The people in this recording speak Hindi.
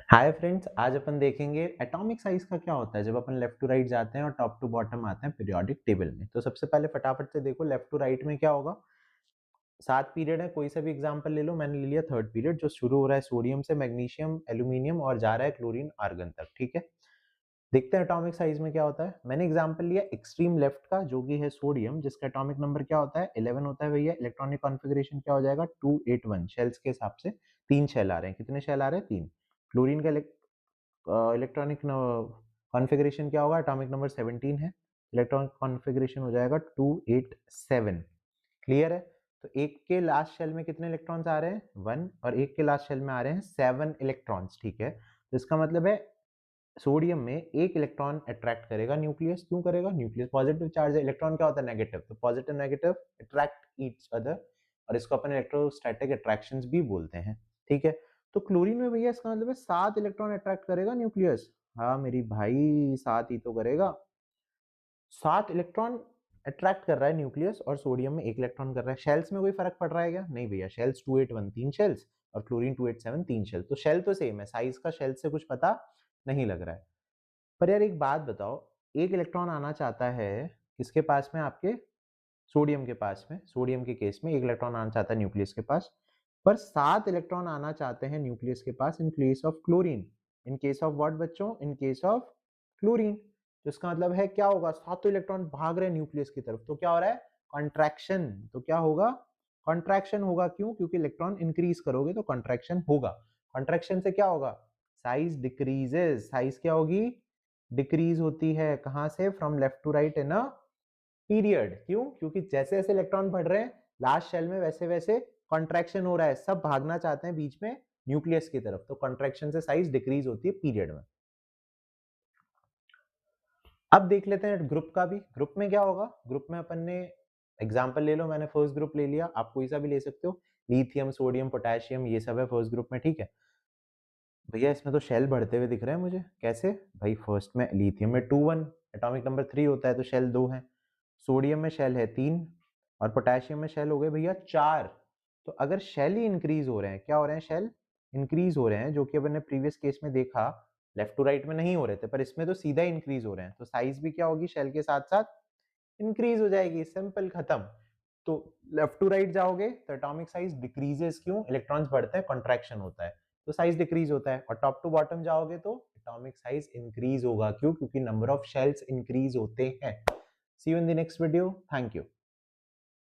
हाय फ्रेंड्स, आज अपन देखेंगे एटॉमिक साइज का क्या होता है जब अपन लेफ्ट टू राइट जाते हैं और टॉप टू बॉटम आते हैं पीरियोडिक टेबल में। तो सबसे पहले फटाफट से देखो लेफ्ट टू राइट में क्या होगा। 7 पीरियड है, कोई सा भी एग्जांपल ले लो। मैंने ले लिया थर्ड पीरियड जो शुरू हो रहा है सोडियम से, मैग्नीशियम, एल्यूमिनियम और जा रहा है क्लोरीन आर्गन तक। ठीक है, देखते हैं एटॉमिक साइज में क्या होता है। मैंने एग्जांपल लिया एक्सट्रीम लेफ्ट का जो कि है सोडियम, जिसका एटॉमिक नंबर क्या होता है 11 होता है भैया। इलेक्ट्रॉनिक कॉन्फ़िगरेशन क्या हो जाएगा 281। शेल्स के हिसाब से 3 शेल आ रहे हैं। कितने शेल आ रहे हैं 3। क्लोरीन का इलेक्ट्रॉनिक कॉन्फ़िगरेशन क्या होगा, एटॉमिक नंबर 17 है। इलेक्ट्रॉनिक कॉन्फ़िगरेशन हो जाएगा 287। क्लियर है। तो एक के लास्ट शेल में कितने इलेक्ट्रॉन्स आ रहे हैं 1, और एक के लास्ट शेल में आ रहे हैं 7 इलेक्ट्रॉन्स। ठीक है, तो इसका मतलब है सोडियम में एक इलेक्ट्रॉन अट्रैक्ट करेगा न्यूक्लियस। क्यों करेगा, न्यूक्लियस पॉजिटिव चार्ज है, इलेक्ट्रॉन क्या होता है नेगेटिव, तो positive negative attract each other, और इसको अपन इलेक्ट्रोस्टैटिक अट्रैक्शंस भी बोलते हैं। ठीक है, तो क्लोरीन में भैया इसका मतलब है 7 इलेक्ट्रॉन अट्रैक्ट करेगा न्यूक्लियस। हाँ मेरी भाई 7 ही तो करेगा। 7 इलेक्ट्रॉन अट्रैक्ट कर रहा है न्यूक्लियस, और सोडियम में एक इलेक्ट्रॉन कर रहा है। शेल्स में कोई फर्क पड़ रहा है क्या, नहीं भैया। शेल्स 281 3 शेल्स, और क्लोरीन 287 3 शेल, तो शेल तो सेम है, साइज का शेल से कुछ पता नहीं लग रहा है। पर यार एक बात बताओ, एक इलेक्ट्रॉन आना चाहता है किसके पास में, आपके सोडियम के पास में। सोडियम के केस में एक इलेक्ट्रॉन आना चाहता है न्यूक्लियस के पास, पर 7 इलेक्ट्रॉन आना चाहते हैं न्यूक्लियस के पास in case of chlorine. In case of what बच्चों, इन केस ऑफ क्लोरीन। तो इसका मतलब है क्या होगा, सातों इलेक्ट्रॉन भाग रहे हैं न्यूक्लियस की तरफ, तो क्या हो रहा है कॉन्ट्रैक्शन। तो क्या होगा, कॉन्ट्रैक्शन होगा। क्यों, क्योंकि इलेक्ट्रॉन इंक्रीज करोगे तो कॉन्ट्रैक्शन होगा। कॉन्ट्रैक्शन से क्या होगा, साइज डिक्रीजेस। साइज क्या होगी, डिक्रीज होती है। कहां से, from left to right in a period. क्यों, क्योंकि जैसे जैसे इलेक्ट्रॉन बढ़ रहे हैं लास्ट शेल में, वैसे वैसे कॉन्ट्रैक्शन हो रहा है। सब भागना चाहते हैं बीच में न्यूक्लियस की तरफ, तो कॉन्ट्रैक्शन से साइज डिक्रीज होती है पीरियड में। अब देख लेते हैं ग्रुप का भी। ग्रुप में क्या होगा, ग्रुप में अपन ने एग्जांपल ले लो, मैंने फर्स्ट ग्रुप ले लिया, आप कोई सा भी ले सकते हो। लिथियम, सोडियम, पोटेशियम, ये सब है फर्स्ट ग्रुप में। ठीक है भैया, इसमें तो शेल बढ़ते हुए दिख रहे हैं मुझे। कैसे भाई, फर्स्ट में लिथियम में 2 1, एटॉमिक नंबर 3 होता है तो शेल 2 है। सोडियम में शेल है 3, और पोटेशियम में शेल हो गए भैया 4। तो अगर शेल ही इंक्रीज हो रहे हैं, क्या हो रहे हैं, शेल इंक्रीज हो रहे हैं, जो कि अपन ने प्रीवियस केस में देखा लेफ्ट टू राइट में नहीं हो रहे थे, पर इसमें तो सीधा इंक्रीज हो रहे हैं, तो साइज भी क्या होगी शेल के साथ साथ इंक्रीज हो जाएगी। सिंपल, खत्म। तो लेफ्ट टू राइट जाओगे तो एटॉमिक साइज डिक्रीजेस। क्यों, इलेक्ट्रॉन्स बढ़ते हैं, कॉन्ट्रैक्शन होता है, तो साइज डिक्रीज होता है। और टॉप टू बॉटम जाओगे तो एटॉमिक साइज इंक्रीज होगा। क्यों, क्योंकि नंबर ऑफ शेल्स इंक्रीज होते हैं। See you in the next video, thank you.